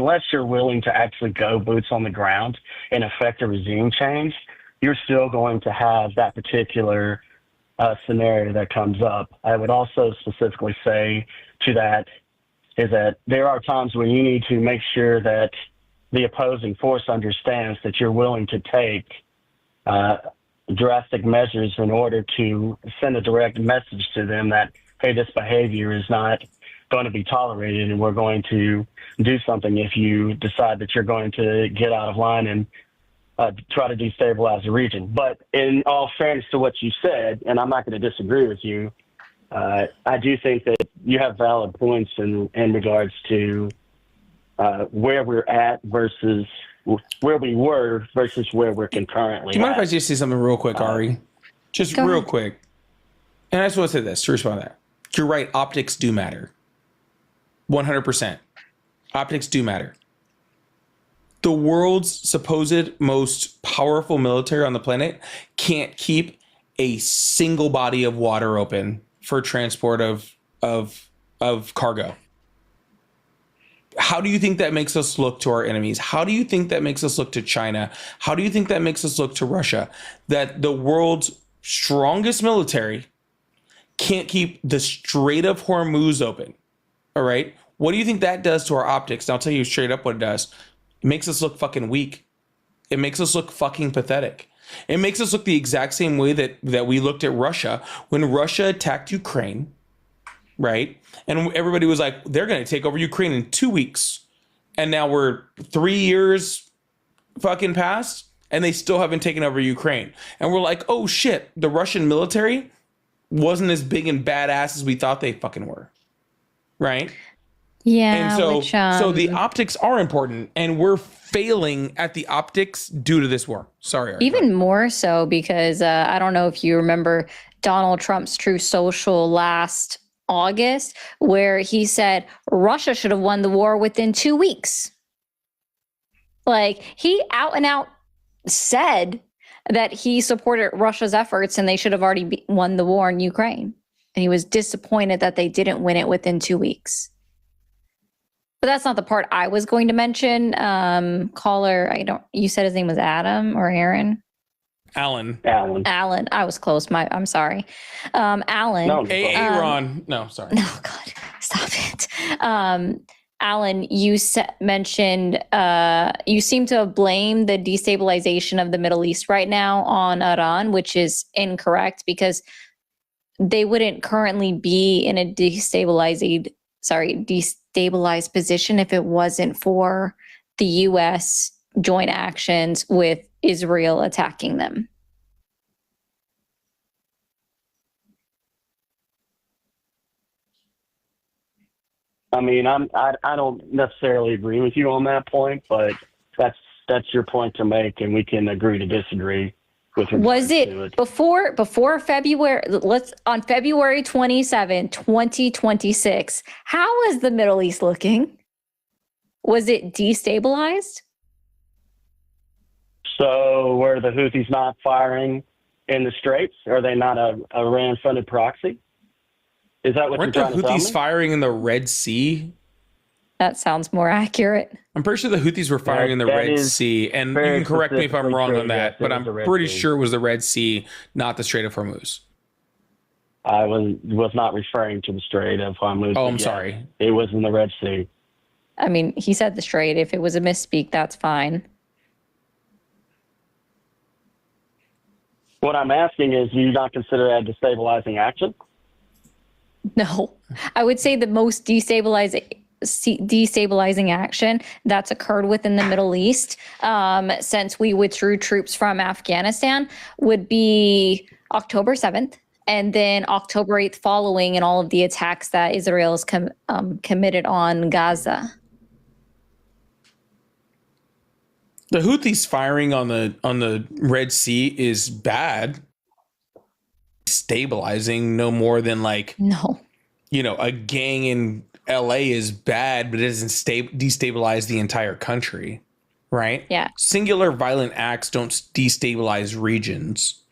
unless you're willing to actually go boots on the ground and affect a regime change, you're still going to have that particular scenario that comes up. I would also specifically say to that is that there are times when you need to make sure that the opposing force understands that you're willing to take drastic measures in order to send a direct message to them that, hey, this behavior is not going to be tolerated and we're going to do something if you decide that you're going to get out of line and try to destabilize the region. But in all fairness to what you said, and I'm not going to disagree with you, I do think that you have valid points in regards to where we're at versus where we were versus where we're concurrently. Do you mind if I just say something real quick, Ari? Just real ahead. quick. And I just want to say this to respond to that. You're right. Optics do matter. 100%. Optics do matter. The world's supposed most powerful military on the planet can't keep a single body of water open for transport of cargo. How do you think that makes us look to our enemies? How do you think that makes us look to China? How do you think that makes us look to Russia? That the world's strongest military can't keep the Strait of Hormuz open. All right. What do you think that does to our optics? And I'll tell you straight up what it does. It makes us look fucking weak. It makes us look fucking pathetic. It makes us look the exact same way that we looked at Russia when Russia attacked Ukraine, right? And everybody was like, they're going to take over Ukraine in 2 weeks. And now we're 3 years fucking past and they still haven't taken over Ukraine. And we're like, oh shit, the Russian military wasn't as big and badass as we thought they fucking were, right? Yeah. And so the optics are important, and we're failing at the optics due to this war. Sorry, Ari. Even more so because I don't know if you remember Donald Trump's Truth Social last August, where he said Russia should have won the war within 2 weeks. Like, he out and out said that he supported Russia's efforts and they should have already won the war in Ukraine. And he was disappointed that they didn't win it within 2 weeks. But that's not the part I was going to mention. Caller, you said his name was Adam or Aaron? Alan. I was close. I'm sorry. Alan. No, Aaron. No, sorry. No, God, stop it. Alan, you mentioned you seem to blame the destabilization of the Middle East right now on Iran, which is incorrect because they wouldn't currently be in a destabilized position if it wasn't for the U.S. joint actions with Israel attacking them. I mean, I don't necessarily agree with you on that point, but that's your point to make, and we can agree to disagree. Was it before February? On February 27, 2026. How was the Middle East looking? Was it destabilized? So were the Houthis not firing in the Straits? Are they not a Iran-funded proxy? Is that what Weren't you're the trying to tell me? Houthis firing in the Red Sea? That sounds more accurate. I'm pretty sure the Houthis were firing in the Red Sea, and you can correct me if I'm wrong on that, but I'm pretty sure it was the Red Sea, not the Strait of Hormuz. I was not referring to the Strait of Hormuz. Oh, I'm sorry. It was in the Red Sea. I mean, he said the Strait. If it was a misspeak, that's fine. What I'm asking is, do you not consider that destabilizing action? No, I would say the most destabilizing action that's occurred within the Middle East since we withdrew troops from Afghanistan would be October 7th and then October 8th following and all of the attacks that Israel has committed on Gaza. The Houthis firing on the Red Sea is bad. Stabilizing no more than a gang in LA is bad, but it doesn't destabilize the entire country, right? Yeah. Singular violent acts don't destabilize regions.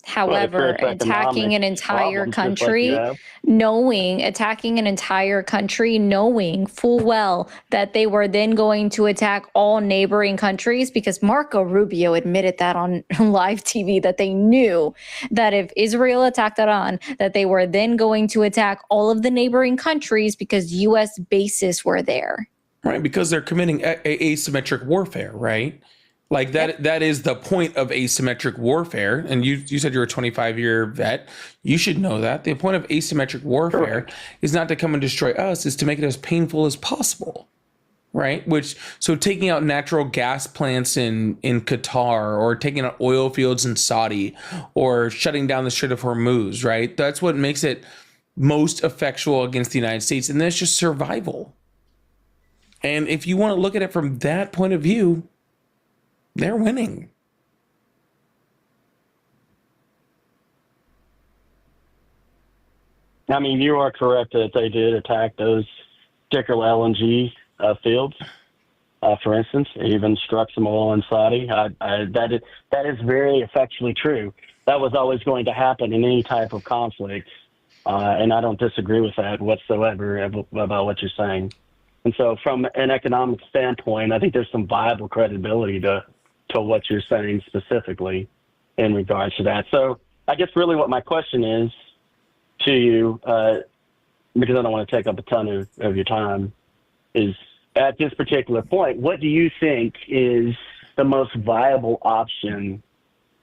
However, attacking an entire country, knowing full well that they were then going to attack all neighboring countries, because Marco Rubio admitted that on live TV, that they knew that if Israel attacked Iran, that they were then going to attack all of the neighboring countries because U.S. bases were there. Right, because they're committing asymmetric warfare, right? Like that is the point of asymmetric warfare. And you said you're a 25-year vet. You should know that. The point of asymmetric warfare is not to come and destroy us, is to make it as painful as possible. Right? So taking out natural gas plants in Qatar, or taking out oil fields in Saudi, or shutting down the Strait of Hormuz, right? That's what makes it most effectual against the United States. And that's just survival. And if you want to look at it from that point of view, they're winning. I mean, you are correct that they did attack those particular LNG fields. For instance, they even struck some oil in Saudi. That is very effectually true. That was always going to happen in any type of conflict, and I don't disagree with that whatsoever about what you're saying. And so, from an economic standpoint, I think there's some viable credibility to what you're saying specifically in regards to that. So I guess really what my question is to you, because I don't want to take up a ton of your time, is at this particular point, what do you think is the most viable option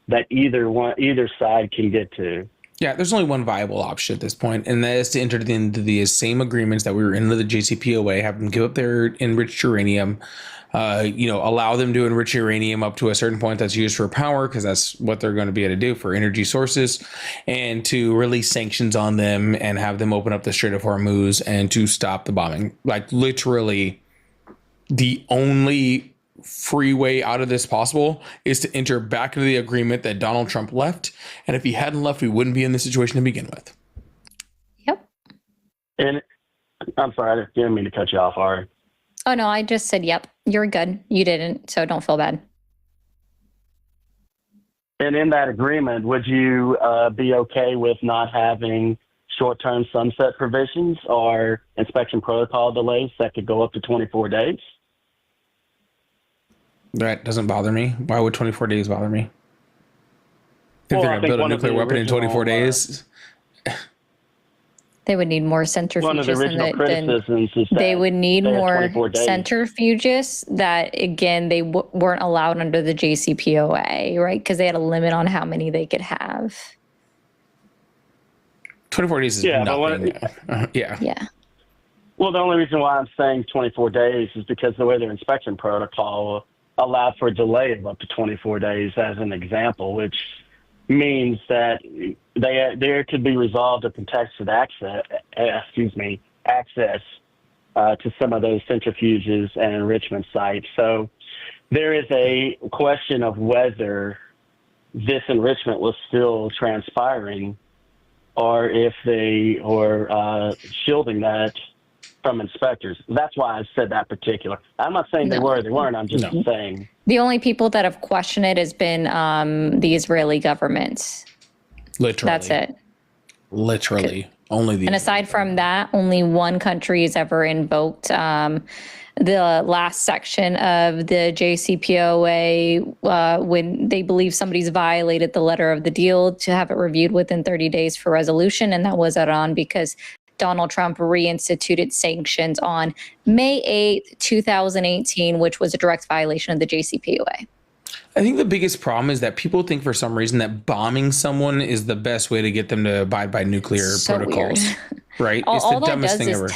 that either side can get to? Yeah, there's only one viable option at this point, and that is to enter into the same agreements that we were in with the JCPOA, have them give up their enriched uranium, allow them to enrich uranium up to a certain point that's used for power, because that's what they're going to be able to do for energy sources, and to release sanctions on them and have them open up the Strait of Hormuz and to stop the bombing. Like, literally, the only free way out of this possible is to enter back into the agreement that Donald Trump left. And if he hadn't left, we wouldn't be in this situation to begin with. Yep. And I'm sorry, I didn't mean to cut you off, Ari. Oh, no, I just said, yep, you're good. You didn't, so don't feel bad. And in that agreement, would you be okay with not having short-term sunset provisions or inspection protocol delays that could go up to 24 days? That doesn't bother me. Why would 24 days bother me? If they're going to build a nuclear weapon in 24 days. They would need more centrifuges. One of the original criticisms is that they would need more centrifuges that, again, they weren't allowed under the JCPOA, right? Because they had a limit on how many they could have. 24 days is nothing. Yeah. Well, the only reason why I'm saying 24 days is because the way their inspection protocol allowed for a delay of up to 24 days as an example, which means that there could be resolved a contested access to some of those centrifuges and enrichment sites. So there is a question of whether this enrichment was still transpiring or if they were shielding that from inspectors. That's why I said that particular. I'm not saying they weren't. I'm just saying. The only people that have questioned it has been the Israeli government. Literally. That's it. Literally. Only the. And aside from that, only one country has ever invoked the last section of the JCPOA when they believe somebody's violated the letter of the deal, to have it reviewed within 30 days for resolution. And that was Iran, because Donald Trump reinstituted sanctions on May 8th, 2018, which was a direct violation of the JCPOA. I think the biggest problem is that people think for some reason that bombing someone is the best way to get them to abide by nuclear protocols. Weird. Right? It's the dumbest thing ever.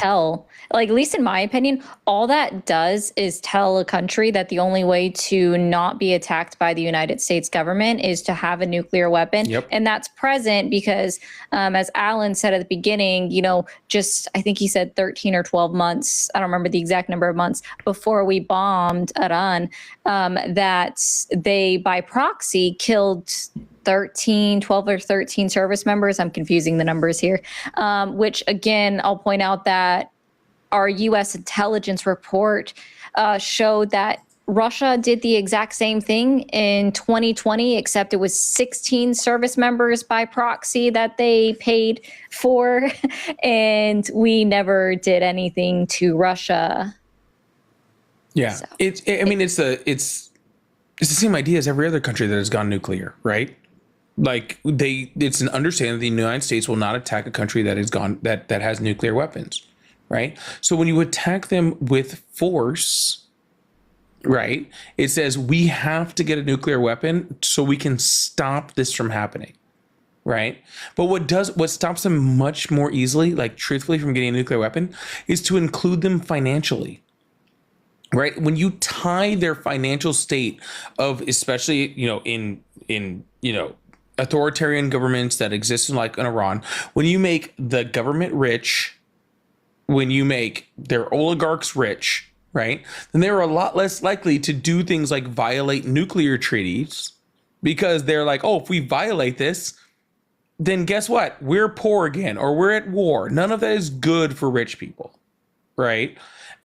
At least in my opinion, all that does is tell a country that the only way to not be attacked by the United States government is to have a nuclear weapon. Yep. And that's present because, as Alan said at the beginning, I think he said 13 or 12 months, I don't remember the exact number of months, before we bombed Iran, that they, by proxy, killed 12 or 13 service members. I'm confusing the numbers here, which, again, I'll point out that our U.S. intelligence report showed that Russia did the exact same thing in 2020, except it was 16 service members by proxy that they paid for, and we never did anything to Russia. Yeah, so, it's the same idea as every other country that has gone nuclear, right? Like it's an understanding that the United States will not attack a country that has nuclear weapons, right? So when you attack them with force, right, it says we have to get a nuclear weapon so we can stop this from happening, right? But what stops them much more easily, like truthfully, from getting a nuclear weapon, is to include them financially. Right, when you tie their financial state of, especially in authoritarian governments that exist in Iran, when you make the government rich, when you make their oligarchs rich, right, then they're a lot less likely to do things like violate nuclear treaties, because they're like, oh, if we violate this, then guess what? We're poor again, or we're at war. None of that is good for rich people, right?